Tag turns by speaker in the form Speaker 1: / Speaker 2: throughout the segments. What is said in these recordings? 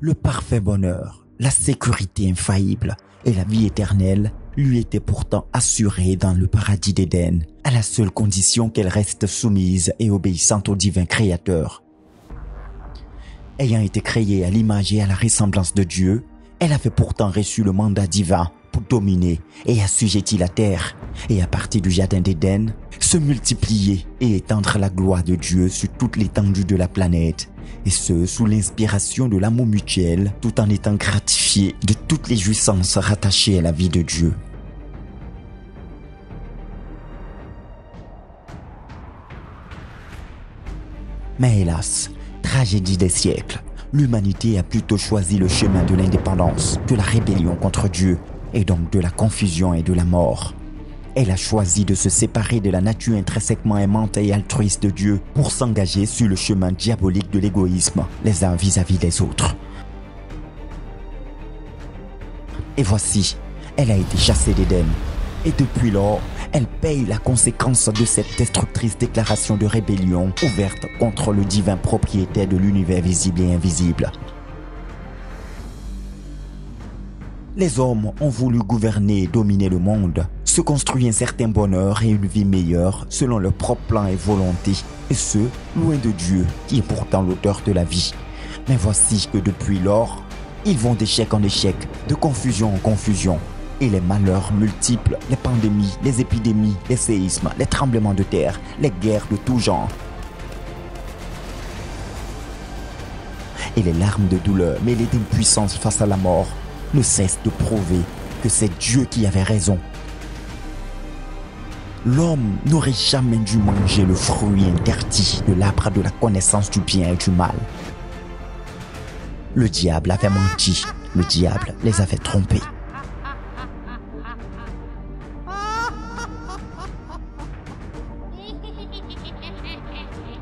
Speaker 1: Le parfait bonheur, la sécurité infaillible et la vie éternelle lui étaient pourtant assurées dans le paradis d'Éden, à la seule condition qu'elle reste soumise et obéissante au divin Créateur. Ayant été créée à l'image et à la ressemblance de Dieu, elle avait pourtant reçu le mandat divin pour dominer et assujettir la terre, et à partir du jardin d'Éden, se multiplier et étendre la gloire de Dieu sur toute l'étendue de la planète, et ce, sous l'inspiration de l'amour mutuel, tout en étant gratifié de toutes les jouissances rattachées à la vie de Dieu. Mais hélas, tragédie des siècles, l'humanité a plutôt choisi le chemin de l'indépendance, de la rébellion contre Dieu, et donc de la confusion et de la mort. Elle a choisi de se séparer de la nature intrinsèquement aimante et altruiste de Dieu pour s'engager sur le chemin diabolique de l'égoïsme, les uns vis-à-vis des autres. Et voici, elle a été chassée d'Éden. Et depuis lors, elle paye la conséquence de cette destructrice déclaration de rébellion ouverte contre le divin propriétaire de l'univers visible et invisible. Les hommes ont voulu gouverner et dominer le monde, se construire un certain bonheur et une vie meilleure selon leur propre plan et volonté, et ce, loin de Dieu, qui est pourtant l'auteur de la vie. Mais voici que depuis lors, ils vont d'échec en échec, de confusion en confusion, et les malheurs multiples, les pandémies, les épidémies, les séismes, les tremblements de terre, les guerres de tout genre, et les larmes de douleur mêlées d'impuissance face à la mort, ne cesse de prouver que c'est Dieu qui avait raison. L'homme n'aurait jamais dû manger le fruit interdit de l'arbre de la connaissance du bien et du mal. Le diable avait menti, le diable les avait trompés.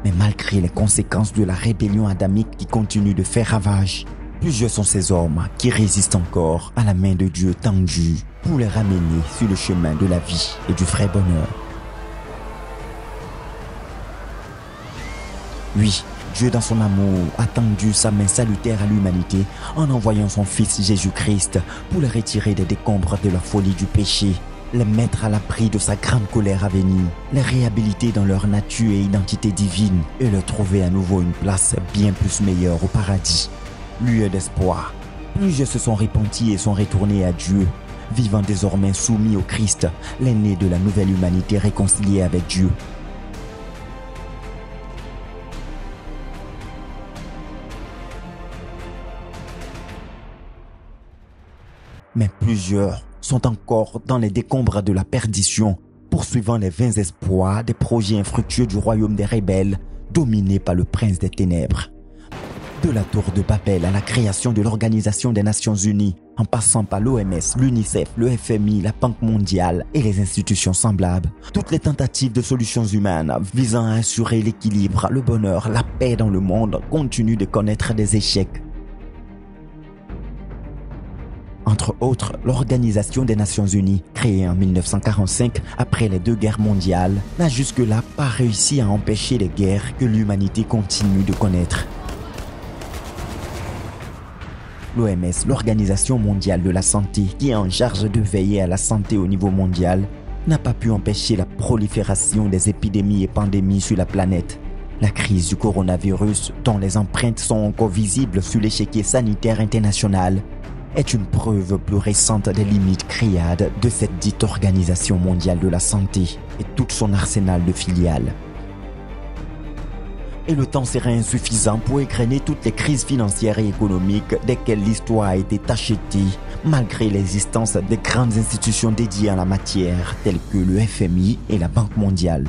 Speaker 1: Mais malgré les conséquences de la rébellion adamique qui continue de faire ravage, plusieurs sont ces hommes qui résistent encore à la main de Dieu tendue pour les ramener sur le chemin de la vie et du vrai bonheur. Oui, Dieu dans son amour a tendu sa main salutaire à l'humanité en envoyant son Fils Jésus-Christ pour les retirer des décombres de la folie du péché, les mettre à l'abri de sa grande colère à venir, les réhabiliter dans leur nature et identité divine et leur trouver à nouveau une place bien plus meilleure au paradis. Lueur d'espoir, plusieurs se sont repentis et sont retournés à Dieu, vivant désormais soumis au Christ, l'aîné de la nouvelle humanité réconciliée avec Dieu. Mais plusieurs sont encore dans les décombres de la perdition, poursuivant les vains espoirs des projets infructueux du royaume des rebelles, dominé par le prince des ténèbres. De la tour de Babel à la création de l'Organisation des Nations Unies, en passant par l'OMS, l'UNICEF, le FMI, la Banque mondiale et les institutions semblables, toutes les tentatives de solutions humaines visant à assurer l'équilibre, le bonheur, la paix dans le monde continuent de connaître des échecs. Entre autres, l'Organisation des Nations Unies, créée en 1945 après les 2 guerres mondiales, n'a jusque-là pas réussi à empêcher les guerres que l'humanité continue de connaître. L'OMS, l'Organisation mondiale de la santé, qui est en charge de veiller à la santé au niveau mondial, n'a pas pu empêcher la prolifération des épidémies et pandémies sur la planète. La crise du coronavirus, dont les empreintes sont encore visibles sur l'échiquier sanitaire international, est une preuve plus récente des limites criades de cette dite Organisation mondiale de la santé et tout son arsenal de filiales. Et le temps serait insuffisant pour égrener toutes les crises financières et économiques desquelles l'histoire a été tachetée, malgré l'existence des grandes institutions dédiées à la matière, telles que le FMI et la Banque mondiale.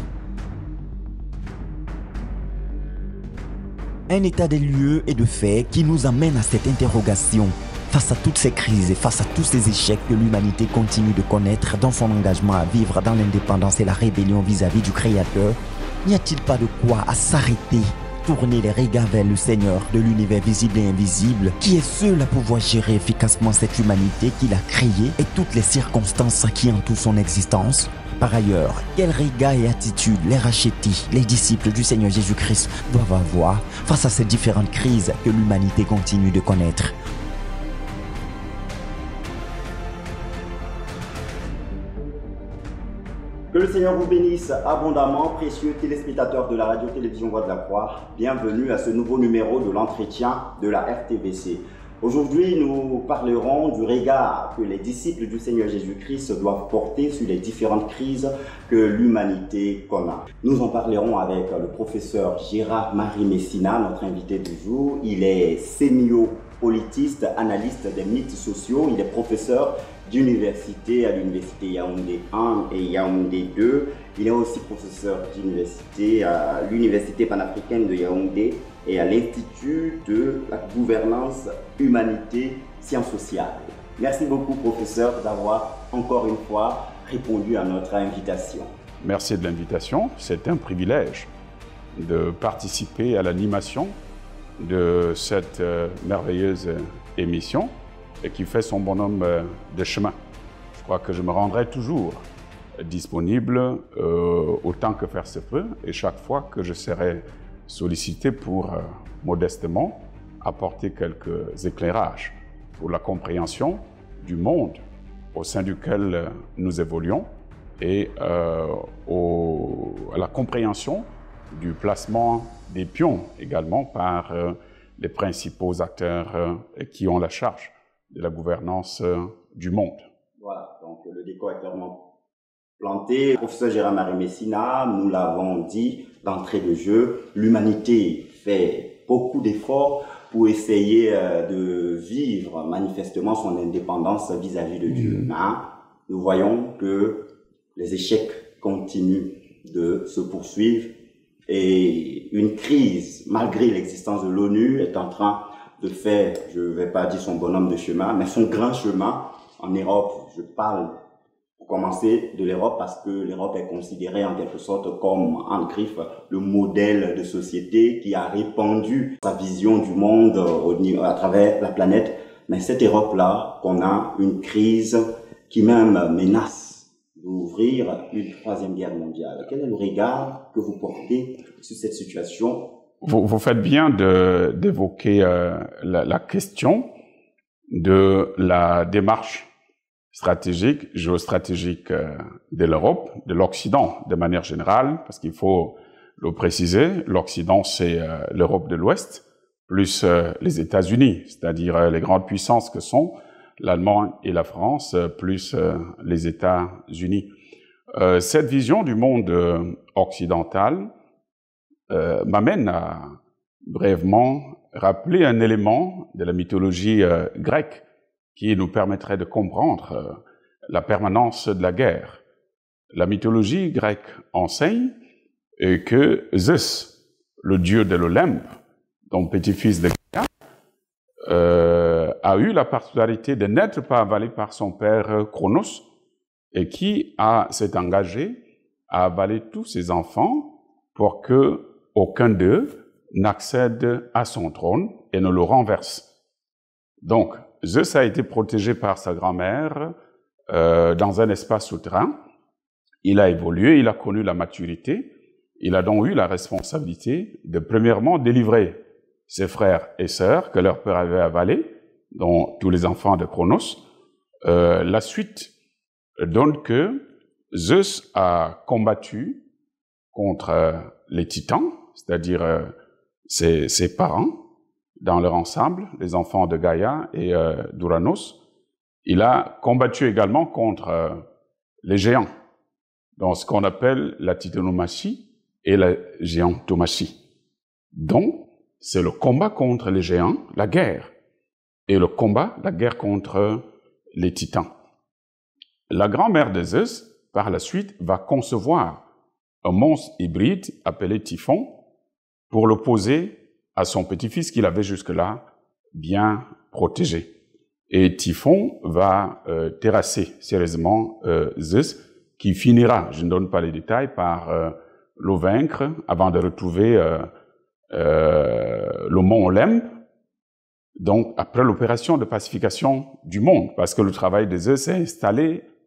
Speaker 1: Un état des lieux et de faits qui nous amène à cette interrogation. Face à toutes ces crises et face à tous ces échecs que l'humanité continue de connaître dans son engagement à vivre dans l'indépendance et la rébellion vis-à-vis du Créateur, n'y a-t-il pas de quoi à s'arrêter, tourner les regards vers le Seigneur de l'univers visible et invisible, qui est seul à pouvoir gérer efficacement cette humanité qu'il a créée et toutes les circonstances qui entourent son existence, Par ailleurs, quel regard et attitude les rachetis, les disciples du Seigneur Jésus-Christ doivent avoir face à ces différentes crises que l'humanité continue de connaître?
Speaker 2: Que le Seigneur vous bénisse abondamment, précieux téléspectateurs de la radio-télévision Voix de la Croix. Bienvenue à ce nouveau numéro de l'entretien de la RTVC. Aujourd'hui, nous parlerons du regard que les disciples du Seigneur Jésus-Christ doivent porter sur les différentes crises que l'humanité connaît. Nous en parlerons avec le professeur Gérard-Marie Messina, notre invité du jour. Il est sémiopolitiste, analyste des mythes sociaux. Il est professeur d'université à l'université Yaoundé 1 et Yaoundé 2. Il est aussi professeur d'université à l'université panafricaine de Yaoundé et à l'Institut de la gouvernance humanité sciences sociales. Merci beaucoup, professeur, d'avoir encore une fois répondu à notre invitation.
Speaker 3: Merci de l'invitation. C'est un privilège de participer à l'animation de cette merveilleuse émission et qui fait son bonhomme de chemin. Je crois que je me rendrai toujours disponible autant que faire se peut et chaque fois que je serai sollicité pour modestement apporter quelques éclairages pour la compréhension du monde au sein duquel nous évoluons et à la compréhension du placement des pions également par les principaux acteurs qui ont la charge de la gouvernance du monde.
Speaker 2: Voilà, donc le décor est clairement planté. Professeur Gérard-Marie Messina, nous l'avons dit d'entrée de jeu, l'humanité fait beaucoup d'efforts pour essayer de vivre manifestement son indépendance vis-à-vis de Dieu. Hein? Nous voyons que les échecs continuent de se poursuivre et une crise, malgré l'existence de l'ONU, est en train de faire, je ne vais pas dire son bonhomme de chemin, mais son grand chemin en Europe. Je parle, pour commencer, de l'Europe parce que l'Europe est considérée en quelque sorte comme, en griffe, le modèle de société qui a répandu sa vision du monde à travers la planète. Mais cette Europe-là, qu'on a une crise qui même menace d'ouvrir une troisième guerre mondiale. Quel est le regard que vous portez sur cette situation ?
Speaker 3: Vous faites bien d'évoquer la question de la démarche stratégique, géostratégique de l'Europe, de l'Occident de manière générale, parce qu'il faut le préciser, l'Occident c'est l'Europe de l'Ouest, plus les États-Unis, c'est-à-dire les grandes puissances que sont l'Allemagne et la France, plus les États-Unis. Cette vision du monde occidental m'amène à brièvement rappeler un élément de la mythologie grecque qui nous permettrait de comprendre la permanence de la guerre. La mythologie grecque enseigne que Zeus, le dieu de l'Olympe, dont petit-fils de Gaïa, a eu la particularité de n'être pas avalé par son père Chronos et qui s'est engagé à avaler tous ses enfants pour que aucun d'eux n'accède à son trône et ne le renverse. Donc, Zeus a été protégé par sa grand-mère dans un espace souterrain. Il a évolué, il a connu la maturité. Il a donc eu la responsabilité de, premièrement, délivrer ses frères et sœurs que leur père avait avalés, dont tous les enfants de Chronos. La suite donne que Zeus a combattu contre les titans, c'est-à-dire ses parents, dans leur ensemble, les enfants de Gaïa et d'Uranos. Il a combattu également contre les géants, dans ce qu'on appelle la titanomachie et la géantomachie. Donc, c'est le combat contre les géants, la guerre, et le combat, la guerre contre les titans. La grand-mère de Zeus, par la suite, va concevoir un monstre hybride appelé Typhon pour l'opposer à son petit-fils qu'il avait jusque-là bien protégé. Et Typhon va terrasser sérieusement Zeus, qui finira, je ne donne pas les détails, par le vaincre avant de retrouver le mont Olympe, donc après l'opération de pacification du monde, parce que le travail de Zeus est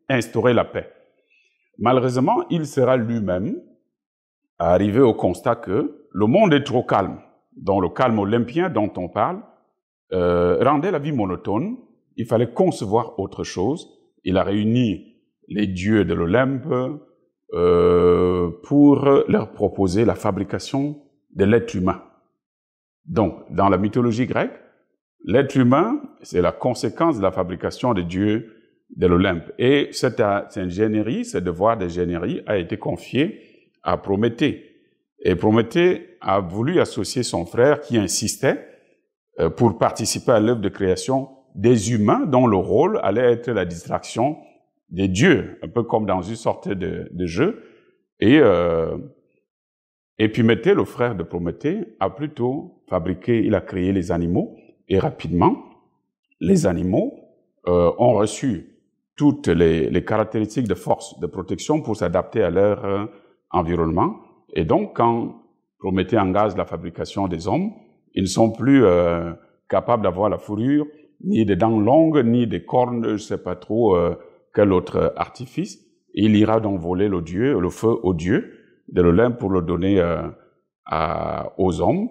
Speaker 3: instaurer la paix. malheureusement, il sera lui-même arrivé au constat que le monde est trop calme. Dans le calme olympien dont on parle, rendait la vie monotone. Il fallait concevoir autre chose. Il a réuni les dieux de l'Olympe pour leur proposer la fabrication de l'être humain. Donc, dans la mythologie grecque, l'être humain, c'est la conséquence de la fabrication des dieux de l'Olympe. Et cette ingénierie, ce devoir d'ingénierie a été confié à Prométhée. Et Prométhée a voulu associer son frère qui insistait pour participer à l'œuvre de création des humains dont le rôle allait être la distraction des dieux, un peu comme dans une sorte de jeu. Et Épiméthée, le frère de Prométhée, a plutôt fabriqué, il a créé les animaux, et rapidement, les animaux ont reçu toutes les caractéristiques de force, de protection pour s'adapter à leur environnement. Et donc, quand Prométhée engage la fabrication des hommes, ils ne sont plus capables d'avoir la fourrure, ni des dents longues, ni des cornes, je ne sais pas trop quel autre artifice. Et il ira donc voler le feu au dieu de l'Olympe pour le donner aux hommes.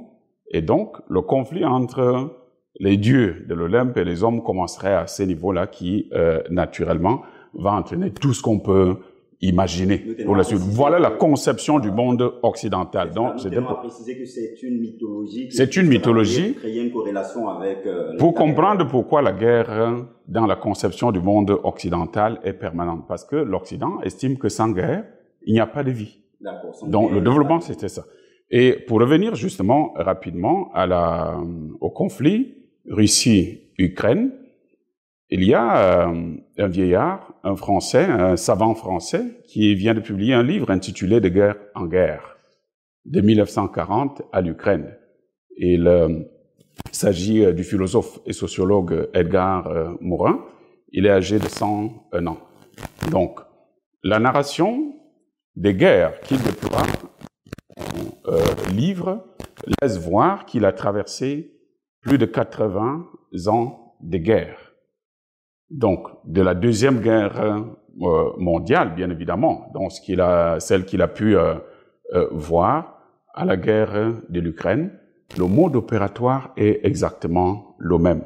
Speaker 3: Et donc, le conflit entre les dieux de l'Olympe et les hommes commencerait à ces niveaux-là qui, naturellement, va entraîner tout ce qu'on peut imaginer pour la suite. Voilà la conception du monde occidental. Donc,
Speaker 2: c'est à préciser que c'est une mythologie.
Speaker 3: C'est une mythologie.
Speaker 2: Créer une corrélation avec.
Speaker 3: Pour comprendre pourquoi la guerre dans la conception du monde occidental est permanente, parce que l'Occident estime que sans guerre, il n'y a pas de vie. Donc, le développement, c'était ça. Et pour revenir justement rapidement au conflit Russie-Ukraine, il y a un vieillard, un Français, un savant français, qui vient de publier un livre intitulé « De guerre en guerre » de 1940 à l'Ukraine. Il s'agit du philosophe et sociologue Edgar Morin. Il est âgé de 101 ans. Donc, la narration des guerres qu'il déploie en livre laisse voir qu'il a traversé plus de 80 ans de guerre. Donc, de la Deuxième Guerre mondiale, bien évidemment, donc celle qu'il a pu voir, à la guerre de l'Ukraine, le mode opératoire est exactement le même.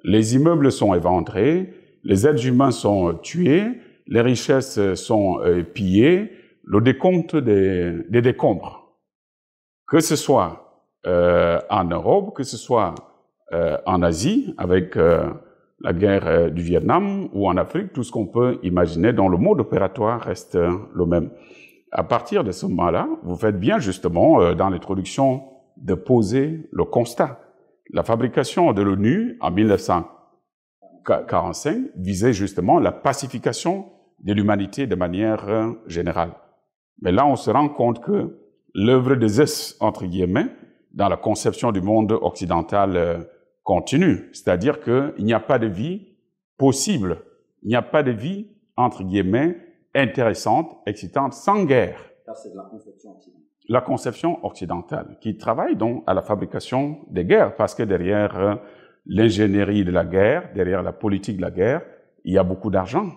Speaker 3: Les immeubles sont éventrés, les êtres humains sont tués, les richesses sont pillées, le décompte des décombres. Que ce soit en Europe, que ce soit en Asie, avec la guerre du Vietnam, ou en Afrique, tout ce qu'on peut imaginer, dont le mode opératoire reste le même. À partir de ce moment-là, vous faites bien justement, dans l'introduction, de poser le constat. La fabrication de l'ONU, en 1945, visait justement la pacification de l'humanité de manière générale. Mais là, on se rend compte que l'œuvre de Zeus, entre guillemets, dans la conception du monde occidental continue. C'est-à-dire qu'il n'y a pas de vie possible. Il n'y a pas de vie, entre guillemets, intéressante, excitante, sans guerre.
Speaker 2: Ça, c'est de la conception occidentale.
Speaker 3: La conception occidentale, qui travaille donc à la fabrication des guerres, parce que derrière l'ingénierie de la guerre, derrière la politique de la guerre, il y a beaucoup d'argent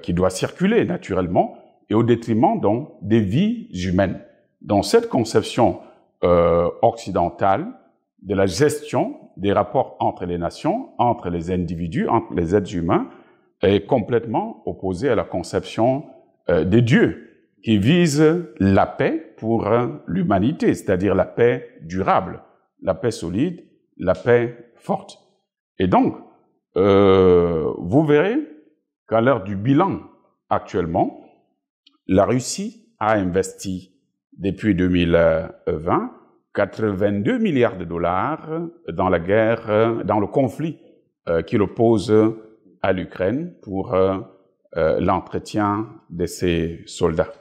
Speaker 3: qui doit circuler naturellement, et au détriment donc des vies humaines. Dans cette conception occidentale de la gestion des rapports entre les nations, entre les individus, entre les êtres humains, est complètement opposée à la conception des dieux, qui vise la paix pour l'humanité, c'est-à-dire la paix durable, la paix solide, la paix forte. Et donc, vous verrez qu'à l'heure du bilan actuellement, la Russie a investi depuis 2020 82 milliards de dollars dans la guerre, dans le conflit qui l'oppose à l'Ukraine pour l'entretien de ses soldats.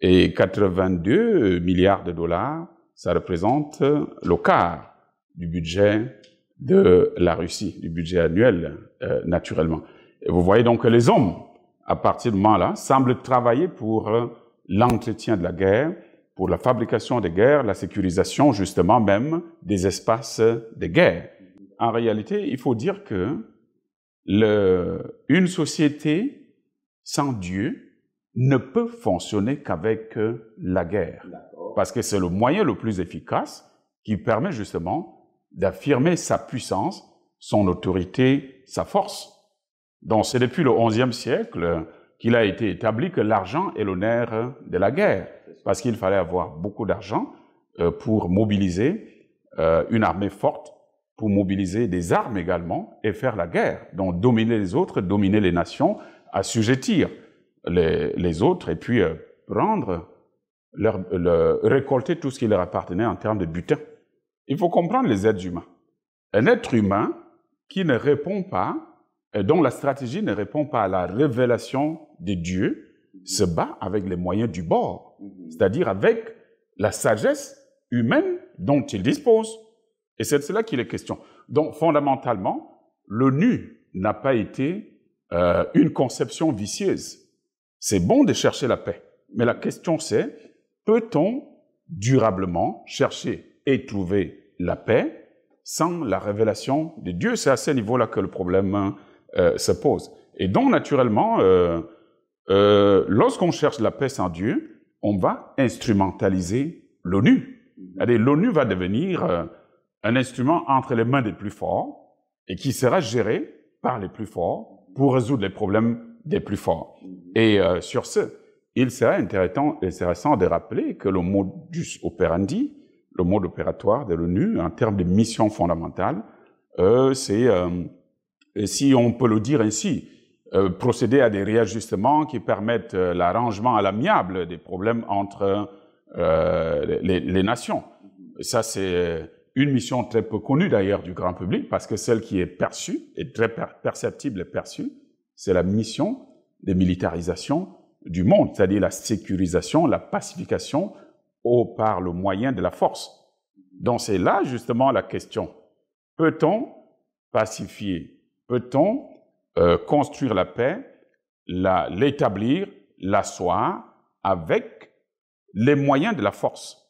Speaker 3: Et 82 milliards de dollars, ça représente le quart du budget de la Russie, du budget annuel, naturellement. Et vous voyez donc que les hommes, à partir de ce moment-là, semblent travailler pour l'entretien de la guerre, pour la fabrication des guerres, la sécurisation, justement, même des espaces de guerre. En réalité, il faut dire que une société sans Dieu ne peut fonctionner qu'avec la guerre. Parce que c'est le moyen le plus efficace qui permet justement d'affirmer sa puissance, son autorité, sa force. Donc c'est depuis le XIe siècle qu'il a été établi que l'argent est le nerf de la guerre. Parce qu'il fallait avoir beaucoup d'argent pour mobiliser une armée forte, pour mobiliser des armes également et faire la guerre. Donc dominer les autres, dominer les nations, assujettir les autres et puis prendre, récolter tout ce qui leur appartenait en termes de butin. Il faut comprendre les êtres humains. Un être humain qui ne répond pas, dont la stratégie ne répond pas à la révélation de Dieu, se bat avec les moyens du bord, c'est-à-dire avec la sagesse humaine dont il dispose. Et c'est de cela qu'il est question. Donc, fondamentalement, l'ONU n'a pas été une conception vicieuse. C'est bon de chercher la paix, mais la question c'est, peut-on durablement chercher et trouver la paix sans la révélation de Dieu? C'est à ce niveau-là que le problème se pose. Et donc, naturellement, lorsqu'on cherche la paix sans Dieu, on va instrumentaliser l'ONU. L'ONU va devenir un instrument entre les mains des plus forts et qui sera géré par les plus forts pour résoudre les problèmes des plus forts. Et sur ce, il sera intéressant de rappeler que le modus operandi, le mode opératoire de l'ONU, en termes de mission fondamentale, c'est, si on peut le dire ainsi, procéder à des réajustements qui permettent l'arrangement à l'amiable des problèmes entre les nations. Et ça, c'est une mission très peu connue d'ailleurs du grand public, parce que celle qui est perçue, et très perceptible et perçue, c'est la mission de militarisation du monde, c'est-à-dire la sécurisation, la pacification par le moyen de la force. Donc c'est là justement la question. Peut-on pacifier? Peut-on construire la paix, l'établir, l'asseoir avec les moyens de la force?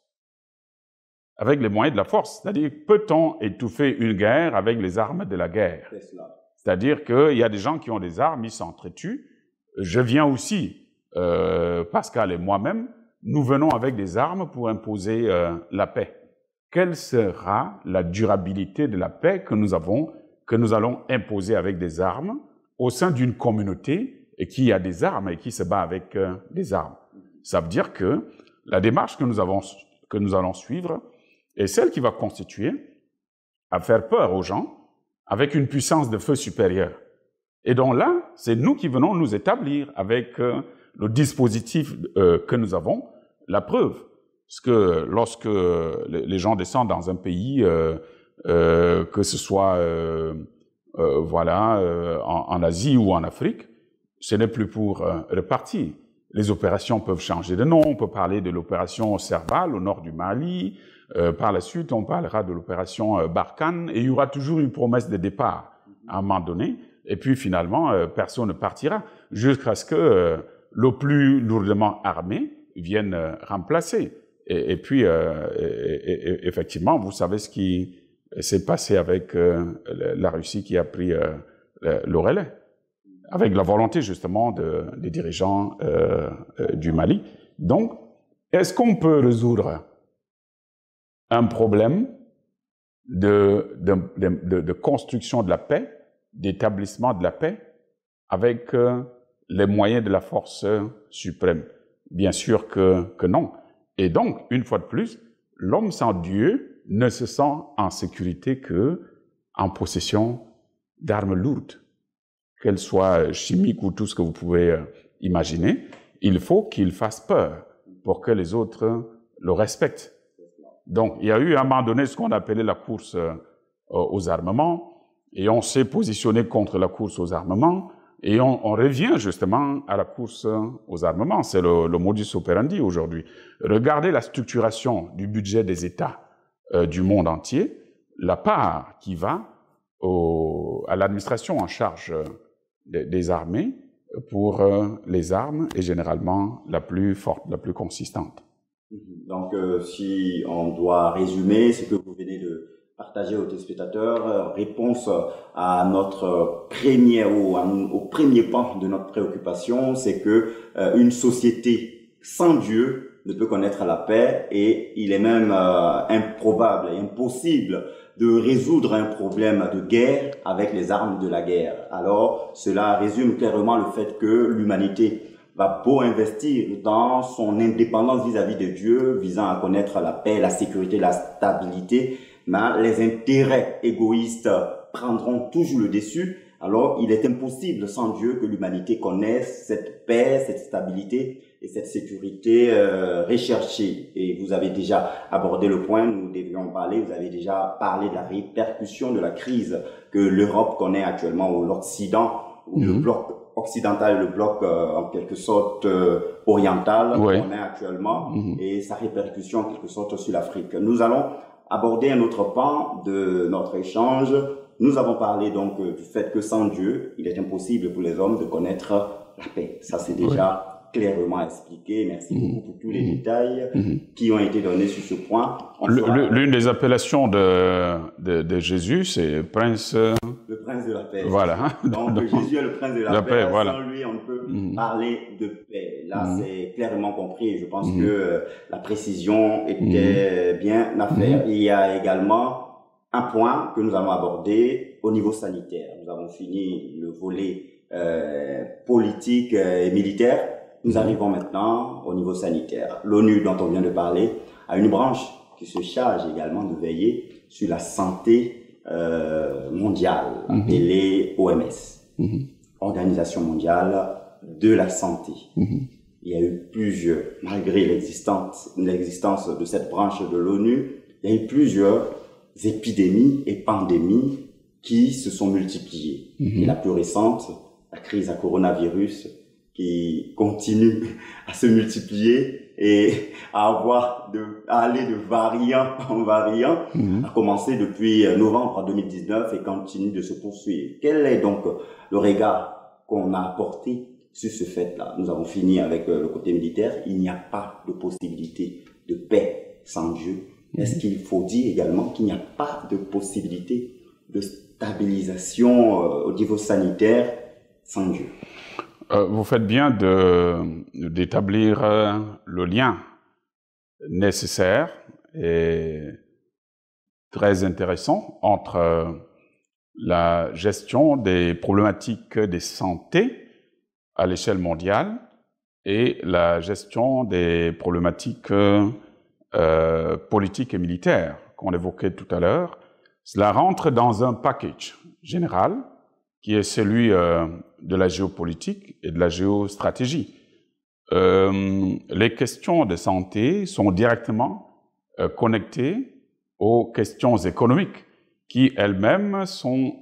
Speaker 3: Avec les moyens de la force. C'est-à-dire, peut-on étouffer une guerre avec les armes de la guerre? C'est-à-dire qu'il y a des gens qui ont des armes, ils s'entretuent. Je viens aussi, Pascal et moi-même, nous venons avec des armes pour imposer la paix. Quelle sera la durabilité de la paix que nous allons imposer avec des armes au sein d'une communauté et qui a des armes et qui se bat avec des armes? Ça veut dire que la démarche que nous allons suivre est celle qui va constituer à faire peur aux gens avec une puissance de feu supérieure. Et donc là, c'est nous qui venons nous établir avec le dispositif que nous avons, la preuve. Parce que lorsque les gens descendent dans un pays, que ce soit en Asie ou en Afrique, ce n'est plus pour repartir. Les opérations peuvent changer de nom, on peut parler de l'opération Serval au nord du Mali, par la suite on parlera de l'opération Barkhane, et il y aura toujours une promesse de départ à un moment donné, et puis finalement personne ne partira, jusqu'à ce que le plus lourdement armé vienne remplacer. Et puis effectivement, vous savez ce qui s'est passé avec la Russie qui a pris le relais, avec la volonté justement des dirigeants du Mali. Donc, est-ce qu'on peut résoudre un problème de construction de la paix, d'établissement de la paix, avec les moyens de la force suprême? Bien sûr que non. Et donc, une fois de plus, l'homme sans Dieu ne se sent en sécurité que en possession d'armes lourdes, qu'elles soient chimiques ou tout ce que vous pouvez imaginer. Il faut qu'il fasse peur pour que les autres le respectent. Donc, il y a eu à un moment donné ce qu'on appelait la course aux armements, et on s'est positionné contre la course aux armements, et on revient justement à la course aux armements. C'est le modus operandi aujourd'hui. Regardez la structuration du budget des États du monde entier, la part qui va à l'administration en charge des armées pour les armes est généralement la plus forte, la plus consistante.
Speaker 2: Donc, si on doit résumer ce que vous venez de partager, partager aux téléspectateurs, réponse à notre premier au premier pan de notre préoccupation, c'est que une société sans Dieu ne peut connaître la paix, et il est même improbable et impossible de résoudre un problème de guerre avec les armes de la guerre. Alors, cela résume clairement le fait que l'humanité va beau investir dans son indépendance vis-à-vis de Dieu, visant à connaître la paix, la sécurité, la stabilité, mais les intérêts égoïstes prendront toujours le dessus. Alors, il est impossible sans Dieu que l'humanité connaisse cette paix, cette stabilité et cette sécurité recherchée. Et vous avez déjà abordé le point, nous devions parler, vous avez déjà parlé de la répercussion de la crise que l'Europe connaît actuellement, ou l'Occident, ou le bloc occidental, le bloc en quelque sorte oriental connaît actuellement, et sa répercussion en quelque sorte sur l'Afrique. Nous allons aborder un autre pan de notre échange. Nous avons parlé donc du fait que sans Dieu, il est impossible pour les hommes de connaître la paix. Ça, c'est déjà clairement expliqué. Merci beaucoup pour tous les détails qui ont été donnés sur ce point.
Speaker 3: L'une des appellations de Jésus, c'est prince...
Speaker 2: Le prince de la paix.
Speaker 3: Voilà.
Speaker 2: Donc Jésus est le prince de la paix.
Speaker 3: Voilà.
Speaker 2: Sans lui, on ne peut parler de paix. Là, c'est clairement compris. Je pense que la précision était bien à faire. Il y a également un point que nous allons aborder au niveau sanitaire. Nous avons fini le volet politique et militaire. Nous arrivons maintenant au niveau sanitaire. L'ONU, dont on vient de parler, a une branche qui se charge également de veiller sur la santé mondiale, appelée OMS, Organisation mondiale de la santé. Il y a eu plusieurs, malgré l'existence de cette branche de l'ONU, il y a eu plusieurs épidémies et pandémies qui se sont multipliées. Et la plus récente, la crise à coronavirus, qui continue à se multiplier et à aller de variant en variant, a commencé depuis novembre 2019 et continue de se poursuivre. Quel est donc le regard qu'on a apporté sur ce fait-là? Nous avons fini avec le côté militaire. Il n'y a pas de possibilité de paix sans Dieu. Est-ce qu'il faut dire également qu'il n'y a pas de possibilité de stabilisation au niveau sanitaire sans Dieu?
Speaker 3: Vous faites bien d'établir le lien nécessaire et très intéressant entre la gestion des problématiques de santé à l'échelle mondiale et la gestion des problématiques politiques et militaires qu'on évoquait tout à l'heure. Cela rentre dans un package général qui est celui de la géopolitique et de la géostratégie. Les questions de santé sont directement connectées aux questions économiques qui elles-mêmes sont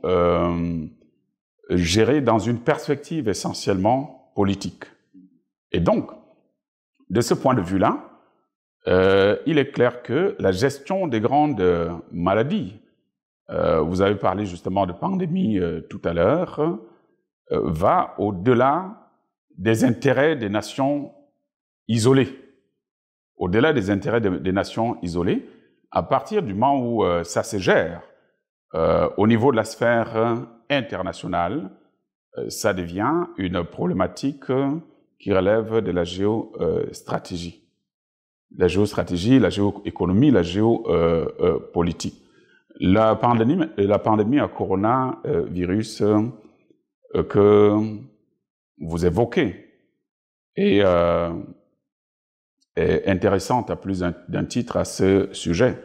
Speaker 3: gérées dans une perspective essentiellement politique. Et donc, de ce point de vue-là, il est clair que la gestion des grandes maladies, vous avez parlé justement de pandémie tout à l'heure, va au-delà des intérêts des nations isolées. Au-delà des intérêts des nations isolées, à partir du moment où ça se gère au niveau de la sphère internationale, ça devient une problématique qui relève de la géostratégie. La géostratégie, la géoéconomie, la géopolitique. La pandémie à coronavirus que vous évoquez est intéressante à plus d'un titre à ce sujet.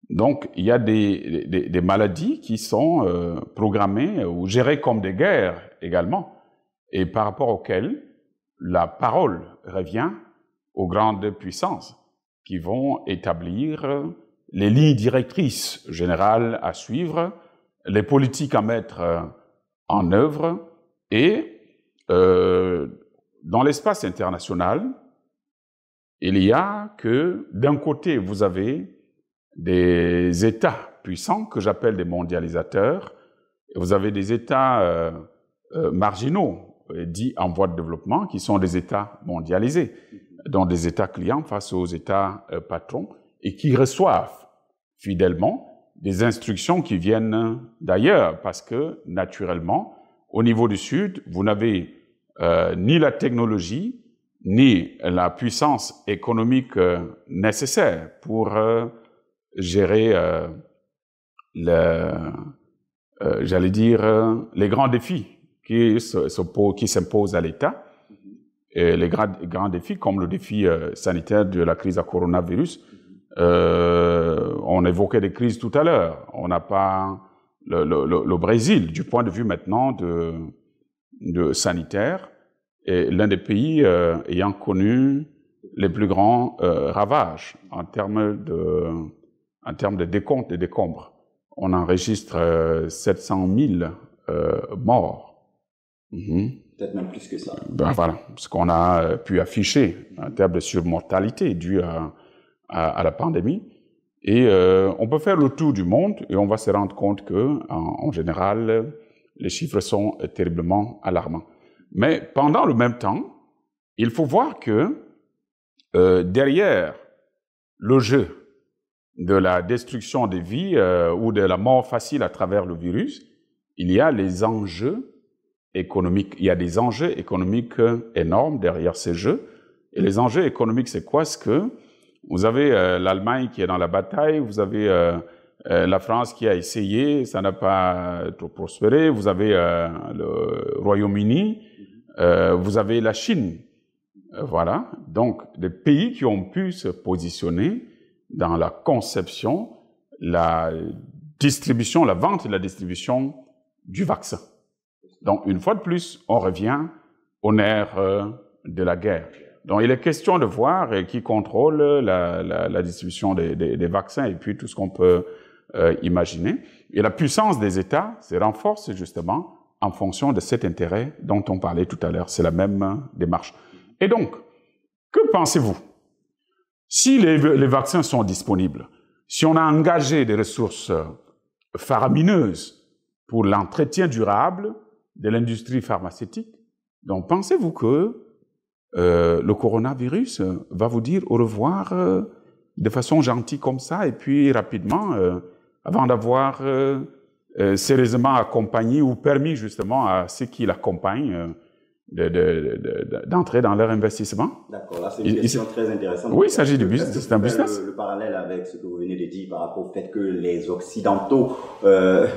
Speaker 3: Donc, il y a des maladies qui sont programmées ou gérées comme des guerres également, et par rapport auxquelles la parole revient aux grandes puissances qui vont établir les lignes directrices générales à suivre, les politiques à mettre en œuvre, et dans l'espace international, il y a que d'un côté, vous avez des États puissants que j'appelle des mondialisateurs, et vous avez des États marginaux, dits en voie de développement, qui sont des États mondialisés, dont des États clients face aux États patrons, et qui reçoivent fidèlement des instructions qui viennent d'ailleurs, parce que, naturellement, au niveau du Sud, vous n'avez ni la technologie, ni la puissance économique nécessaire pour gérer j'allais dire, les grands défis qui s'imposent à l'État. Et les grands défis, comme le défi sanitaire de la crise à coronavirus, on évoquait des crises tout à l'heure. On n'a pas le Brésil, du point de vue maintenant de sanitaire, est l'un des pays ayant connu les plus grands ravages en termes de décompte et décombres. On enregistre 700 000 morts.
Speaker 2: Peut-être même plus que ça.
Speaker 3: Ben voilà, ce qu'on a pu afficher en termes de surmortalité due à la pandémie. Et on peut faire le tour du monde et on va se rendre compte que, en général, les chiffres sont terriblement alarmants. Mais pendant le même temps, il faut voir que derrière le jeu de la destruction des vies ou de la mort facile à travers le virus, il y a les enjeux économiques. Il y a des enjeux économiques énormes derrière ces jeux. Et les enjeux économiques, c'est quoi? C'est que vous avez l'Allemagne qui est dans la bataille, vous avez la France qui a essayé, ça n'a pas trop prospéré, vous avez le Royaume-Uni, vous avez la Chine. Voilà. Donc, des pays qui ont pu se positionner dans la conception, la distribution, la vente et la distribution du vaccin. Donc, une fois de plus, on revient au nerf de la guerre. Donc, il est question de voir qui contrôle la distribution des vaccins et puis tout ce qu'on peut imaginer. Et la puissance des États se renforce justement en fonction de cet intérêt dont on parlait tout à l'heure. C'est la même démarche. Et donc, que pensez-vous? Si les vaccins sont disponibles, si on a engagé des ressources faramineuses pour l'entretien durable de l'industrie pharmaceutique, donc pensez-vous que le coronavirus va vous dire au revoir de façon gentille comme ça et puis rapidement, avant d'avoir sérieusement accompagné ou permis justement à ceux qui l'accompagnent d'entrer dans leur investissement?
Speaker 2: D'accord, là c'est une question très intéressante.
Speaker 3: Oui, il s'agit du business, c'est un business.
Speaker 2: Le parallèle avec ce que vous venez de dire par rapport au fait que les Occidentaux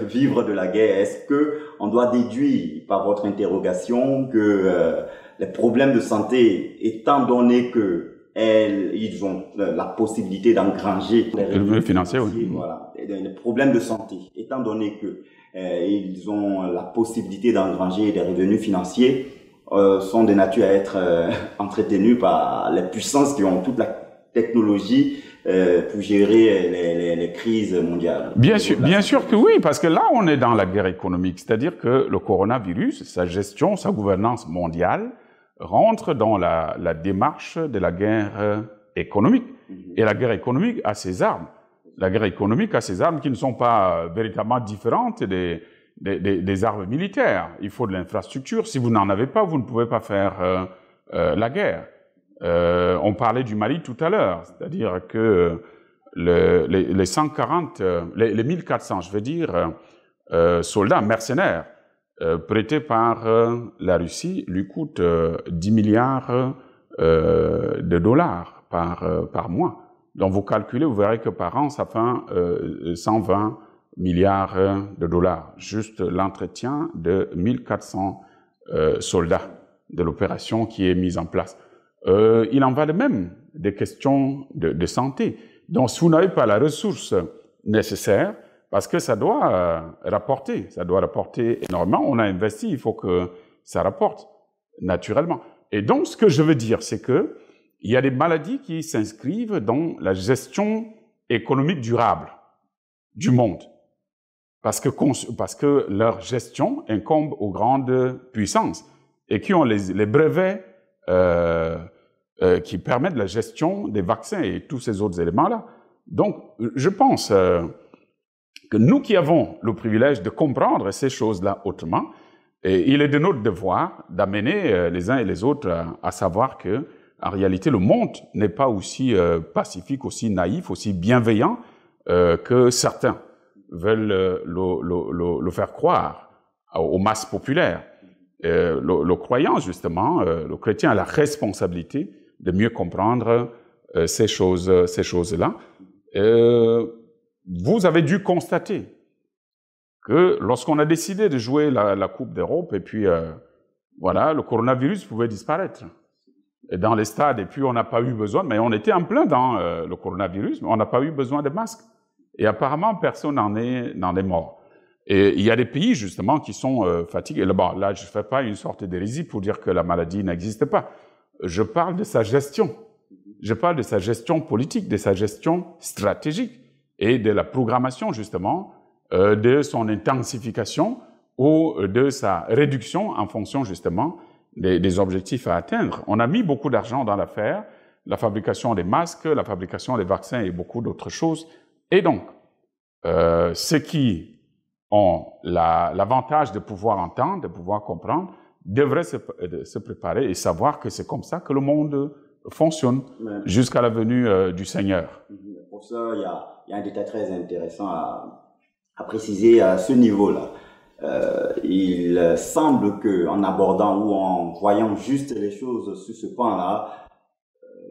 Speaker 2: vivent de la guerre, est-ce que on doit déduire par votre interrogation que les problèmes de santé, étant donné que ils ont la possibilité d'engranger les revenus financiers, oui. Voilà, les problèmes de santé, étant donné que ils ont la possibilité d'engranger des revenus financiers, sont de nature à être entretenus par les puissances qui ont toute la technologie pour gérer les crises mondiales.
Speaker 3: Bien sûr que oui, parce que là, on est dans la guerre économique. C'est-à-dire que le coronavirus, sa gestion, sa gouvernance mondiale, rentre dans la démarche de la guerre économique. Et la guerre économique a ses armes. La guerre économique a ses armes qui ne sont pas véritablement différentes des armes militaires. Il faut de l'infrastructure. Si vous n'en avez pas, vous ne pouvez pas faire la guerre. On parlait du Mali tout à l'heure, c'est-à-dire que les 140, les 1400, je veux dire, soldats mercenaires prêtés par la Russie lui coûtent 10 milliards de dollars par mois. Donc vous calculez, vous verrez que par an, ça fait 120 milliards de dollars. Juste l'entretien de 1400 soldats de l'opération qui est mise en place. Il en va de même des questions de santé. Donc si vous n'avez pas la ressource nécessaire, parce que ça doit rapporter énormément, on a investi, il faut que ça rapporte naturellement. Et donc ce que je veux dire, c'est que il y a des maladies qui s'inscrivent dans la gestion économique durable du monde. Parce que leur gestion incombe aux grandes puissances et qui ont les brevets qui permettent la gestion des vaccins et tous ces autres éléments-là. Donc, je pense que nous qui avons le privilège de comprendre ces choses-là autrement, et il est de notre devoir d'amener les uns et les autres à savoir que, en réalité, le monde n'est pas aussi pacifique, aussi naïf, aussi bienveillant que certains. veulent le faire croire aux masses populaires. Le croyant, justement, le chrétien a la responsabilité de mieux comprendre ces choses-là. Vous avez dû constater que lorsqu'on a décidé de jouer la Coupe d'Europe, et puis voilà, le coronavirus pouvait disparaître. Et dans les stades, et puis on n'a pas eu besoin, mais on était en plein dans le coronavirus, mais on n'a pas eu besoin de masques. Et apparemment, personne n'en est mort. Et il y a des pays, justement, qui sont fatigués. Bon, là, je ne fais pas une sorte d'hérésie pour dire que la maladie n'existe pas. Je parle de sa gestion. Je parle de sa gestion politique, de sa gestion stratégique et de la programmation, justement, de son intensification ou de sa réduction en fonction, justement, des objectifs à atteindre. On a mis beaucoup d'argent dans l'affaire, la fabrication des masques, la fabrication des vaccins et beaucoup d'autres choses. Et donc, ceux qui ont l'avantage de pouvoir entendre, de pouvoir comprendre, devraient se préparer et savoir que c'est comme ça que le monde fonctionne jusqu'à la venue du Seigneur.
Speaker 2: Pour ça, il y a un détail très intéressant à préciser à ce niveau-là. Il semble qu'en abordant ou en voyant juste les choses sur ce point-là,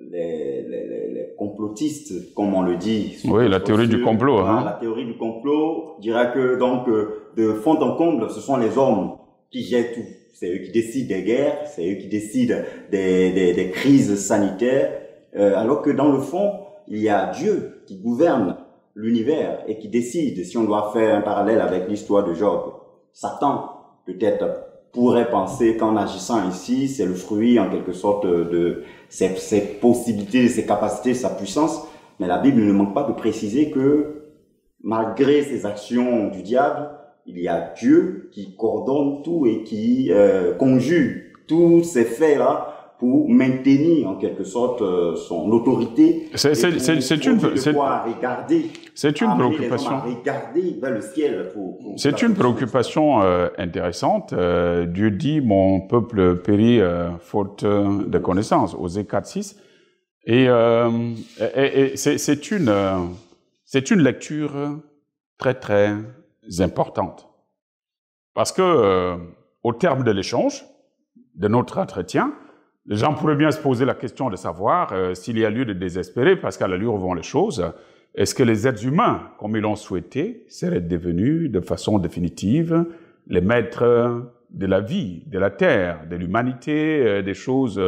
Speaker 2: les complotistes, comme on le dit.
Speaker 3: Oui, la théorie du complot.
Speaker 2: La théorie du complot dira que, donc, de fond en comble, ce sont les hommes qui gèrent tout. C'est eux qui décident des guerres, c'est eux qui décident des crises sanitaires, alors que dans le fond, il y a Dieu qui gouverne l'univers et qui décide. Si on doit faire un parallèle avec l'histoire de Job, Satan, peut-être, pourrait penser qu'en agissant ici, c'est le fruit, en quelque sorte, de ses possibilités, de ses capacités, de sa puissance. Mais la Bible ne manque pas de préciser que, malgré ces actions du diable, il y a Dieu qui coordonne tout et qui conjugue tous ces faits-là pour maintenir en quelque sorte son autorité.
Speaker 3: C'est une préoccupation.
Speaker 2: Regarder vers le ciel
Speaker 3: c'est une préoccupation intéressante. Dieu dit mon peuple périt faute de connaissance. Osée 4:6. Et c'est une lecture très très importante parce que au terme de l'échange de notre entretien, les gens pourraient bien se poser la question de savoir s'il y a lieu de désespérer parce qu'à l'allure où vont les choses, est-ce que les êtres humains, comme ils l'ont souhaité, seraient devenus de façon définitive les maîtres de la vie, de la terre, de l'humanité, des choses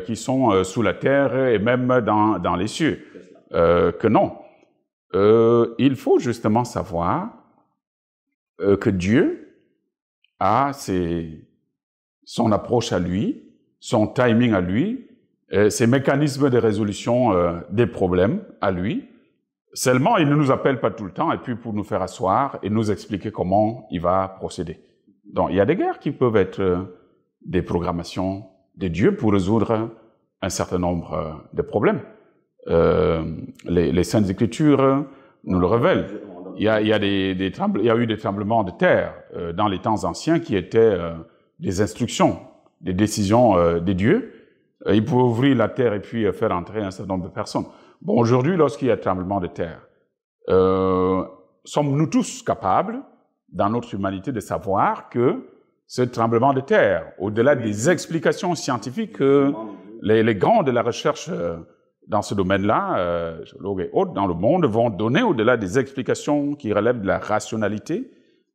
Speaker 3: qui sont sous la terre et même dans les cieux? Que non. Il faut justement savoir que Dieu a son approche à lui, son timing à lui, ses mécanismes de résolution des problèmes à lui. Seulement, il ne nous appelle pas tout le temps et puis pour nous faire asseoir et nous expliquer comment il va procéder. Donc, il y a des guerres qui peuvent être des programmations de Dieu pour résoudre un certain nombre de problèmes. Les Saintes Écritures nous le révèlent. Il y a eu des tremblements de terre dans les temps anciens qui étaient des instructions, des décisions de Dieu. Il pouvait ouvrir la terre et puis faire entrer un certain nombre de personnes. Bon, aujourd'hui, lorsqu'il y a un tremblement de terre, sommes-nous tous capables, dans notre humanité, de savoir que ce tremblement de terre, au-delà des explications scientifiques que les grands de la recherche dans ce domaine-là, géologues et autres dans le monde, vont donner au-delà des explications qui relèvent de la rationalité,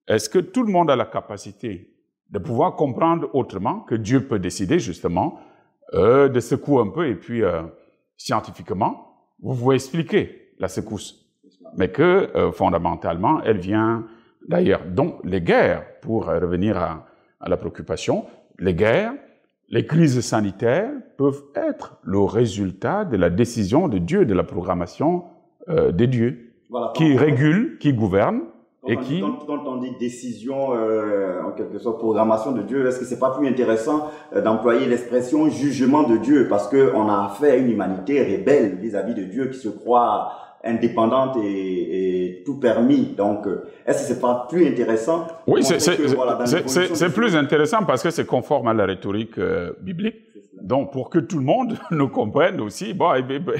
Speaker 3: est-ce que tout le monde a la capacité de pouvoir comprendre autrement que Dieu peut décider justement de secouer un peu et puis scientifiquement, vous pouvez expliquer la secousse, mais que fondamentalement, elle vient d'ailleurs. Donc les guerres, pour revenir à la préoccupation, les guerres, les crises sanitaires peuvent être le résultat de la décision de Dieu, de la programmation de Dieu, voilà, qui régule, qui gouverne.
Speaker 2: Quand on dit décision, en quelque sorte, programmation de Dieu, est-ce que c'est pas plus intéressant d'employer l'expression jugement de Dieu, parce que on a affaire à une humanité rebelle vis-à-vis de Dieu qui se croit indépendante et tout permis. Donc, est-ce que c'est pas plus intéressant?
Speaker 3: Oui, c'est plus intéressant parce que c'est conforme à la rhétorique biblique. Donc, pour que tout le monde nous comprenne aussi, bon,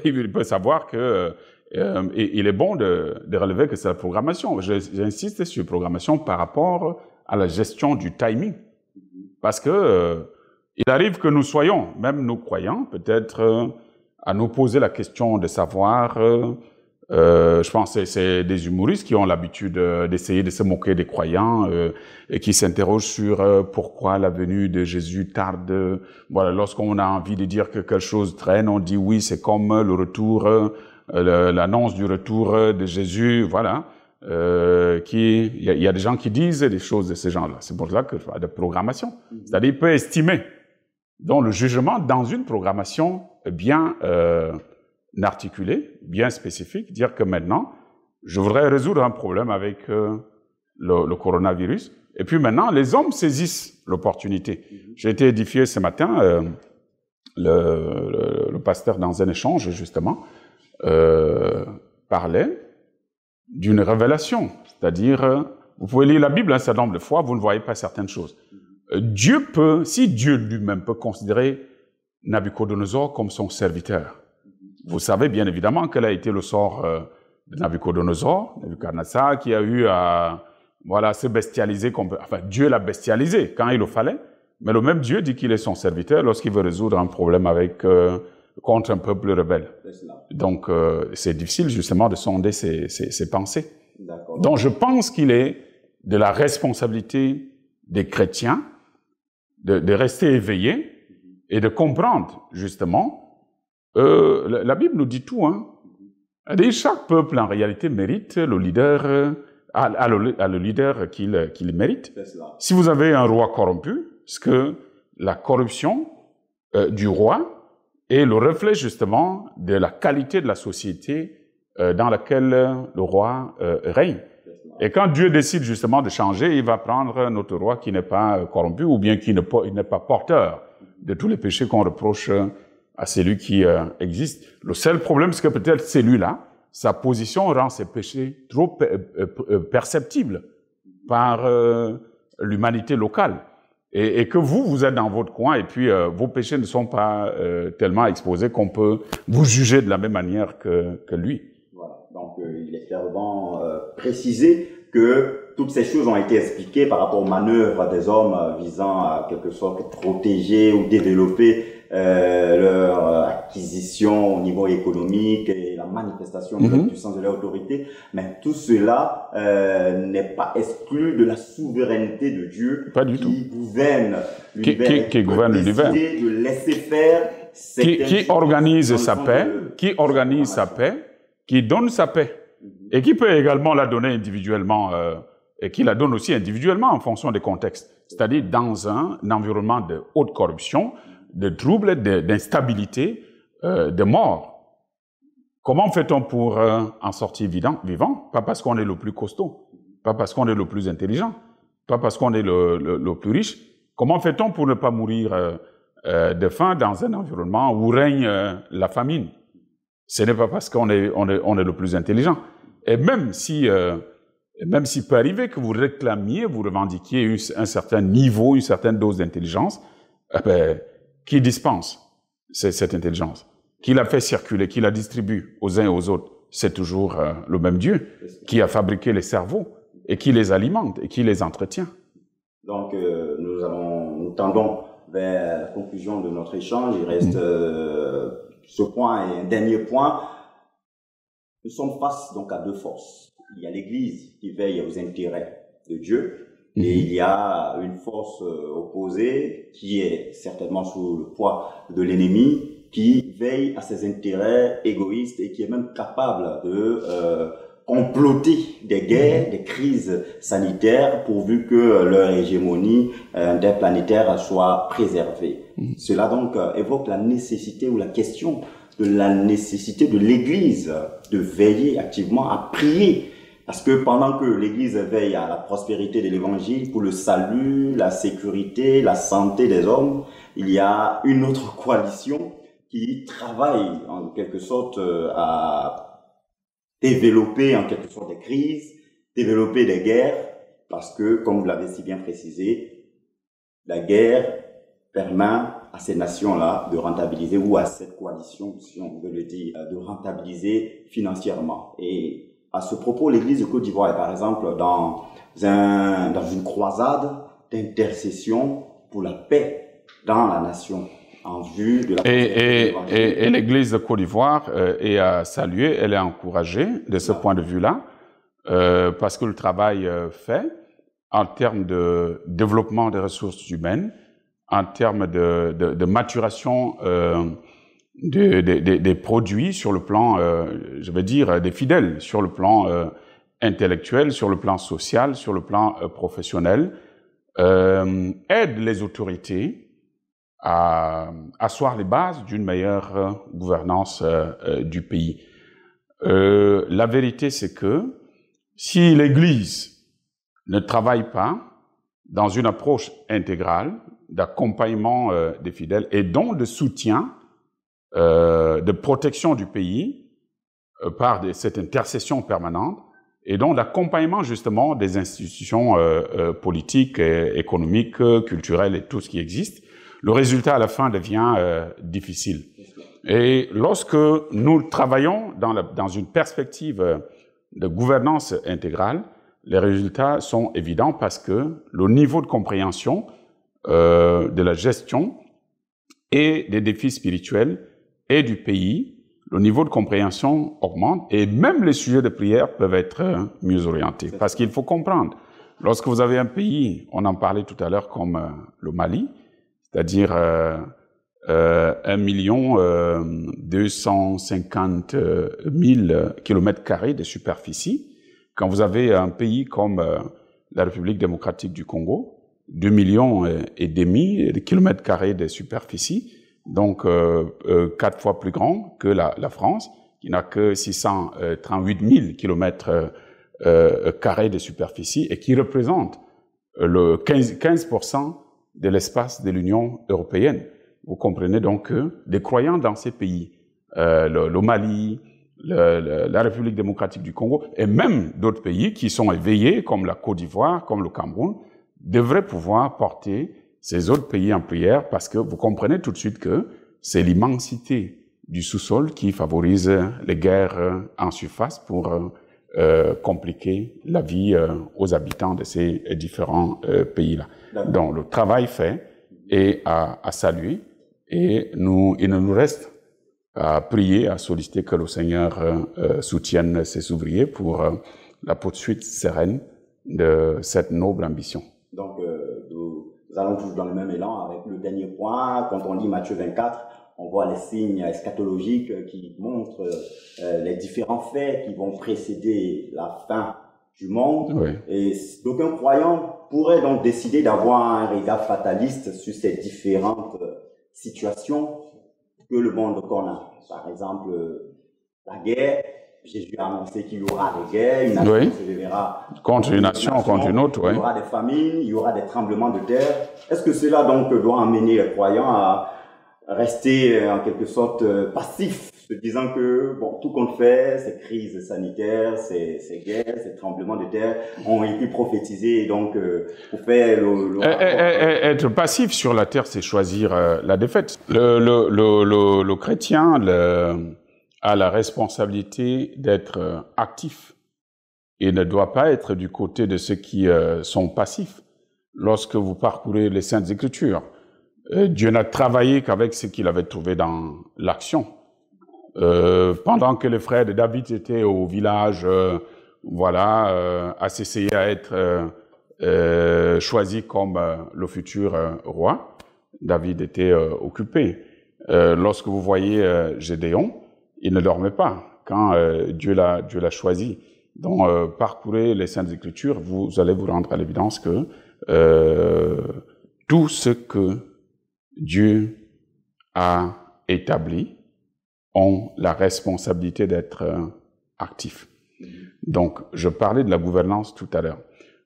Speaker 3: il peut savoir que Et il est bon de relever que c'est la programmation. J'insiste sur la programmation par rapport à la gestion du timing. Parce que il arrive que nous soyons, même nous croyants, peut-être à nous poser la question de savoir, je pense que c'est des humoristes qui ont l'habitude d'essayer de se moquer des croyants et qui s'interrogent sur pourquoi la venue de Jésus tarde. Voilà, lorsqu'on a envie de dire que quelque chose traîne, on dit oui, c'est comme le retour, l'annonce du retour de Jésus, voilà. Il y a des gens qui disent des choses de ce genre-là. C'est pour ça que je parle de programmation. C'est-à-dire, il peut estimer donc le jugement dans une programmation bien articulée, bien spécifique, dire que maintenant, je voudrais résoudre un problème avec le coronavirus. Et puis maintenant, les hommes saisissent l'opportunité. J'ai été édifié ce matin, le pasteur dans un échange, justement, parlait d'une révélation. C'est-à-dire, vous pouvez lire la Bible un certain nombre de fois, vous ne voyez pas certaines choses. Dieu peut, si Dieu lui-même peut considérer Nabuchodonosor comme son serviteur, vous savez bien évidemment quel a été le sort de Nabuchodonosor, Nebuchadnezzar, qui a eu à se bestialiser, enfin Dieu l'a bestialisé quand il le fallait, mais le même Dieu dit qu'il est son serviteur lorsqu'il veut résoudre un problème contre un peuple rebelle. Donc c'est difficile justement de sonder ses pensées. Donc je pense qu'il est de la responsabilité des chrétiens de rester éveillés et de comprendre justement. La Bible nous dit tout, hein. Et chaque peuple en réalité mérite le leader, a le leader qu'il mérite. Si vous avez un roi corrompu, parce que la corruption du roi est le reflet justement de la qualité de la société dans laquelle le roi règne. Et quand Dieu décide justement de changer, il va prendre notre roi qui n'est pas corrompu ou bien qui n'est pas porteur de tous les péchés qu'on reproche à celui qui existe. Le seul problème, c'est que peut-être celui-là, sa position rend ses péchés trop perceptibles par l'humanité locale. Et que vous êtes dans votre coin et puis vos péchés ne sont pas tellement exposés qu'on peut vous juger de la même manière que lui.
Speaker 2: Voilà. Donc il est clairement précisé que toutes ces choses ont été expliquées par rapport aux manœuvres des hommes visant à quelque sorte protéger ou développer leur acquisition au niveau économique et la manifestation de la puissance de leur autorité. Mais tout cela n'est pas exclu de la souveraineté de Dieu qui gouverne l'univers,
Speaker 3: qui gouverne l'univers,
Speaker 2: de laisser faire,
Speaker 3: qui organise sa paix, qui donne sa paix et qui peut également la donner individuellement et qui la donne aussi individuellement en fonction des contextes. C'est-à-dire dans un environnement de haute corruption, de troubles, d'instabilité, de mort. Comment fait-on pour en sortir vivant? Pas parce qu'on est le plus costaud, pas parce qu'on est le plus intelligent, pas parce qu'on est le plus riche. Comment fait-on pour ne pas mourir de faim dans un environnement où règne la famine? Ce n'est pas parce qu'on est le plus intelligent. Et même si peut arriver que vous réclamiez, vous revendiquiez un certain niveau, une certaine dose d'intelligence, qui dispense cette intelligence, qui la fait circuler, qui la distribue aux uns et aux autres, c'est toujours le même Dieu qui a fabriqué les cerveaux et qui les alimente et qui les entretient.
Speaker 2: Donc nous tendons vers la conclusion de notre échange. Il reste ce point et un dernier point. Nous sommes face donc à deux forces. Il y a l'Église qui veille aux intérêts de Dieu. Et il y a une force opposée qui est certainement sous le poids de l'ennemi, qui veille à ses intérêts égoïstes et qui est même capable de comploter des guerres, des crises sanitaires, pourvu que leur hégémonie interplanétaire soit préservée. Cela donc évoque la nécessité ou la question de la nécessité de l'Église de veiller activement à prier. Parce que pendant que l'Église veille à la prospérité de l'Évangile, pour le salut, la sécurité, la santé des hommes, il y a une autre coalition qui travaille en quelque sorte à développer en quelque sorte des crises, développer des guerres, parce que, comme vous l'avez si bien précisé, la guerre permet à ces nations-là de rentabiliser, ou à cette coalition, si on veut le dire, de rentabiliser financièrement. Et à ce propos, l'Église de Côte d'Ivoire est par exemple dans une croisade d'intercession pour la paix dans la nation, en vue de la...
Speaker 3: Et l'Église de Côte d'Ivoire est à saluer, elle est encouragée de ce point de vue-là, parce que le travail fait en termes de développement des ressources humaines, en termes de maturation des produits sur le plan, je veux dire, des fidèles, sur le plan intellectuel, sur le plan social, sur le plan professionnel, aide les autorités à asseoir les bases d'une meilleure gouvernance du pays. La vérité, c'est que si l'Église ne travaille pas dans une approche intégrale d'accompagnement des fidèles et donc de soutien, de protection du pays par cette intercession permanente, et donc d'accompagnement justement des institutions politiques, économiques, culturelles et tout ce qui existe, le résultat à la fin devient difficile. Et lorsque nous travaillons dans une perspective de gouvernance intégrale, les résultats sont évidents parce que le niveau de compréhension de la gestion et des défis spirituels et du pays, le niveau de compréhension augmente et même les sujets de prière peuvent être mieux orientés. Parce qu'il faut comprendre, lorsque vous avez un pays, on en parlait tout à l'heure comme le Mali, c'est-à-dire 1,250,000 km² de superficie. Quand vous avez un pays comme la République démocratique du Congo, 2,5 millions de km² de superficie, donc 4 fois plus grand que la France, qui n'a que 638 000 km² de superficie et qui représente le 15% de l'espace de l'Union européenne. Vous comprenez donc que des croyants dans ces pays, le Mali, la République démocratique du Congo et même d'autres pays qui sont éveillés comme la Côte d'Ivoire, comme le Cameroun, devraient pouvoir porter ces autres pays en prière parce que vous comprenez tout de suite que c'est l'immensité du sous-sol qui favorise les guerres en surface pour compliquer la vie aux habitants de ces différents pays-là. Donc le travail fait est à saluer et il ne nous reste à prier, à solliciter que le Seigneur soutienne ses ouvriers pour la poursuite sereine de cette noble ambition.
Speaker 2: Donc nous allons toujours dans le même élan avec le dernier point. Quand on lit Matthieu 24, on voit les signes eschatologiques qui montrent les différents faits qui vont précéder la fin du monde. Oui. Et d'aucuns croyants pourraient donc décider d'avoir un regard fataliste sur ces différentes situations que le monde connaît. Par exemple, la guerre. Jésus a annoncé qu'il y aura des guerres, une nation se révélera
Speaker 3: contre une nation, contre une autre.
Speaker 2: Il y aura des famines, il y aura des tremblements de terre. Est-ce que cela donc doit amener les croyants à rester en quelque sorte passifs, se disant que bon, tout compte fait, ces crises sanitaires, ces guerres, ces tremblements de terre ont été prophétisés, et donc pour faire
Speaker 3: être passif sur la terre, c'est choisir la défaite. Le chrétien a la responsabilité d'être actif et ne doit pas être du côté de ceux qui sont passifs. Lorsque vous parcourez les Saintes Écritures, Dieu n'a travaillé qu'avec ce qu'il avait trouvé dans l'action. Pendant que les frères de David étaient au village, à s'essayer à être choisi comme le futur roi, David était occupé. Lorsque vous voyez Gédéon, il ne dormait pas quand Dieu l'a choisi. Donc, parcourez les Saintes Écritures, vous allez vous rendre à l'évidence que tout ce que Dieu a établi ont la responsabilité d'être actifs. Donc, je parlais de la gouvernance tout à l'heure.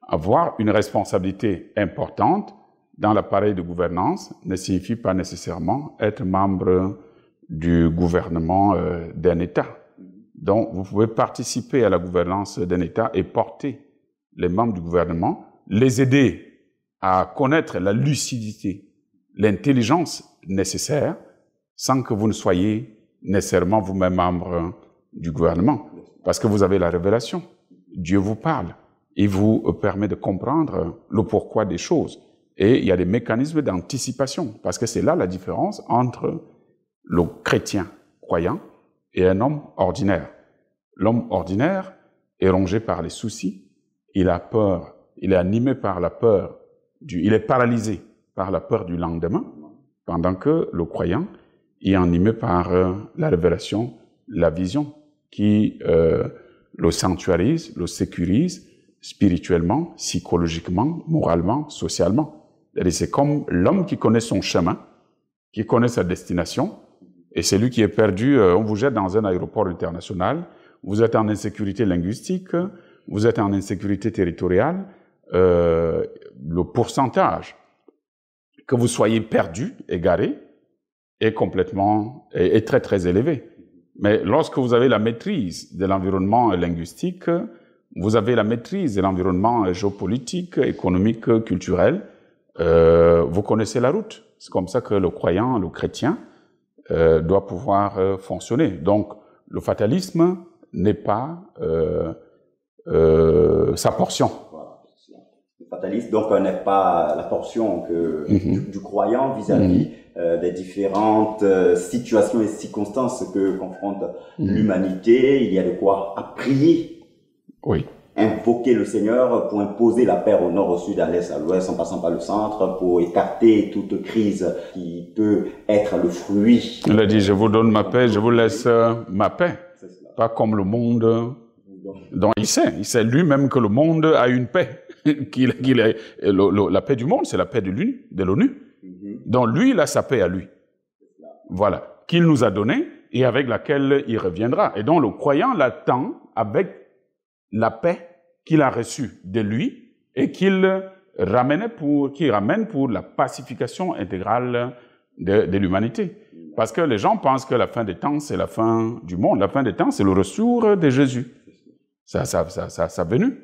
Speaker 3: Avoir une responsabilité importante dans l'appareil de gouvernance ne signifie pas nécessairement être membre du gouvernement d'un État. Donc, vous pouvez participer à la gouvernance d'un État et porter les membres du gouvernement, les aider à connaître la lucidité, l'intelligence nécessaire sans que vous ne soyez nécessairement vous-même membre du gouvernement. Parce que vous avez la révélation. Dieu vous parle. Il vous permet de comprendre le pourquoi des choses. Et il y a des mécanismes d'anticipation. Parce que c'est là la différence entre le chrétien croyant et un homme ordinaire. L'homme ordinaire est rongé par les soucis. Il a peur. Il est animé par la peur. Il est paralysé par la peur du lendemain. Pendant que le croyant est animé par la révélation, la vision qui le sanctuarise, le sécurise spirituellement, psychologiquement, moralement, socialement. C'est comme l'homme qui connaît son chemin, qui connaît sa destination, et c'est lui qui est perdu. On vous jette dans un aéroport international, vous êtes en insécurité linguistique, vous êtes en insécurité territoriale, le pourcentage que vous soyez perdu, égaré, est très très élevé. Mais lorsque vous avez la maîtrise de l'environnement linguistique, vous avez la maîtrise de l'environnement géopolitique, économique, culturel, vous connaissez la route. C'est comme ça que le croyant, le chrétien, doit pouvoir fonctionner. Donc, le fatalisme n'est pas sa portion.
Speaker 2: Le fatalisme, donc, n'est pas la portion du croyant vis-à-vis des différentes situations et circonstances que confronte l'humanité. Il y a de quoi à prier.
Speaker 3: Oui.
Speaker 2: Invoquer le Seigneur pour imposer la paix au nord, au sud, à l'est, à l'ouest, en passant par le centre, pour écarter toute crise qui peut être le fruit.
Speaker 3: Il a dit, je vous donne ma paix, je vous laisse ma paix. Pas comme le monde dont il sait lui-même que le monde a une paix. La paix du monde, c'est la paix de l'ONU. Donc lui, il a sa paix à lui. Voilà. Qu'il nous a donnée et avec laquelle il reviendra. Et donc le croyant l'attend avec la paix qu'il a reçue de lui et qu'il ramène pour la pacification intégrale de l'humanité. Parce que les gens pensent que la fin des temps, c'est la fin du monde. La fin des temps, c'est le retour de Jésus. Ça venu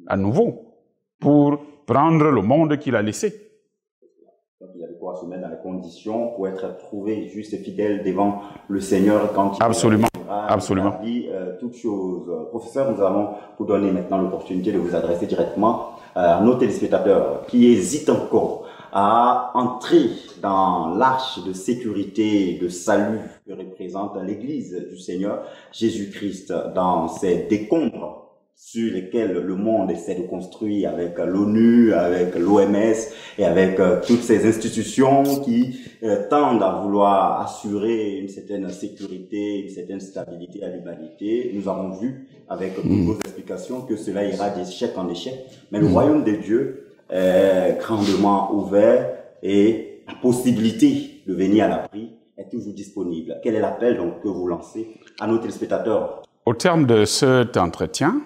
Speaker 3: à nouveau pour prendre le monde qu'il a laissé.
Speaker 2: Donc, il y a de quoi se mettre dans les conditions pour être trouvé juste et fidèle devant le Seigneur quand il
Speaker 3: Absolument.
Speaker 2: Établit toutes choses. Professeur, nous allons vous donner maintenant l'opportunité de vous adresser directement à nos téléspectateurs qui hésitent encore à entrer dans l'arche de sécurité, de salut que représente l'Église du Seigneur Jésus-Christ dans ces décombres sur lesquels le monde essaie de construire avec l'ONU, avec l'OMS et avec toutes ces institutions qui tendent à vouloir assurer une certaine sécurité, une certaine stabilité à l'humanité. Nous avons vu avec toutes vos explications que cela ira d'échec en échec. Mais le royaume de Dieu est grandement ouvert et la possibilité de venir à l'abri est toujours disponible. Quel est l'appel donc que vous lancez à nos téléspectateurs?
Speaker 3: Au terme de cet entretien,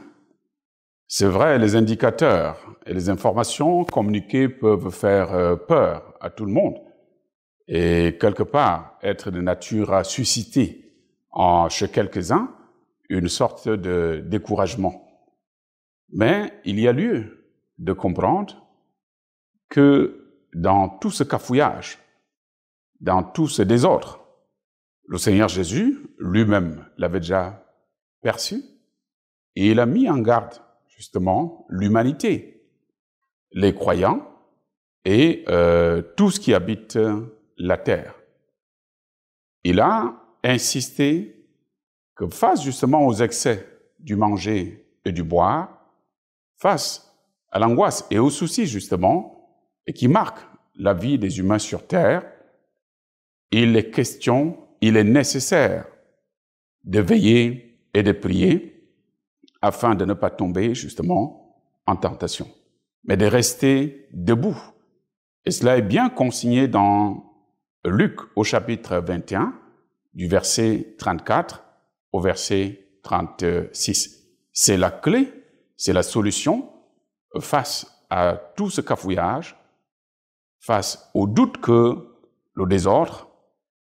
Speaker 3: c'est vrai, les indicateurs et les informations communiquées peuvent faire peur à tout le monde et quelque part être de nature à susciter chez quelques-uns une sorte de découragement. Mais il y a lieu de comprendre que dans tout ce cafouillage, dans tout ce désordre, le Seigneur Jésus lui-même l'avait déjà perçu et il a mis en garde justement l'humanité, les croyants et tout ce qui habite la terre. Il a insisté que face justement aux excès du manger et du boire, face à l'angoisse et aux soucis justement, et qui marquent la vie des humains sur terre, il est nécessaire de veiller et de prier afin de ne pas tomber justement en tentation, mais de rester debout. Et cela est bien consigné dans Luc au chapitre 21, du verset 34 au verset 36. C'est la clé, c'est la solution face à tout ce cafouillage, face au doute que le désordre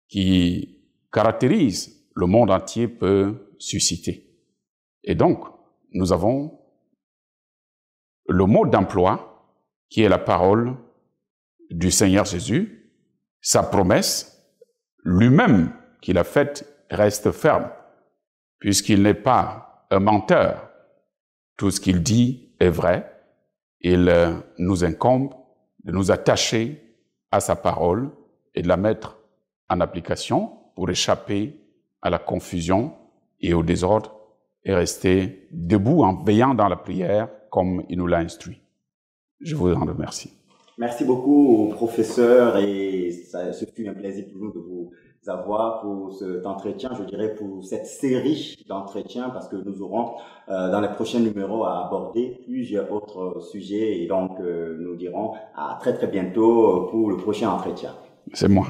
Speaker 3: qui caractérise le monde entier peut susciter. Et donc, nous avons le mot d'emploi qui est la parole du Seigneur Jésus Sa promesse, lui-même qu'il a faite, reste ferme, puisqu'il n'est pas un menteur. Tout ce qu'il dit est vrai. Il nous incombe de nous attacher à sa parole et de la mettre en application pour échapper à la confusion et au désordre et rester debout en veillant dans la prière comme il nous l'a instruit. Je vous en remercie.
Speaker 2: Merci beaucoup, professeur, et ce fut un plaisir pour nous de vous avoir pour cet entretien, je dirais pour cette série d'entretiens, parce que nous aurons dans les prochains numéros à aborder plusieurs autres sujets, et donc nous dirons à très très bientôt pour le prochain entretien.
Speaker 3: C'est moi.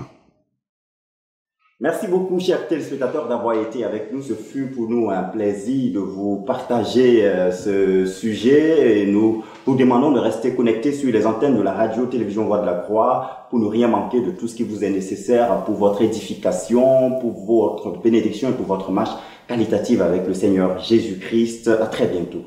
Speaker 2: Merci beaucoup, chers téléspectateurs, d'avoir été avec nous. Ce fut pour nous un plaisir de vous partager ce sujet. Et nous vous demandons de rester connectés sur les antennes de la radio-télévision Voix de la Croix pour ne rien manquer de tout ce qui vous est nécessaire pour votre édification, pour votre bénédiction et pour votre marche qualitative avec le Seigneur Jésus-Christ. À très bientôt.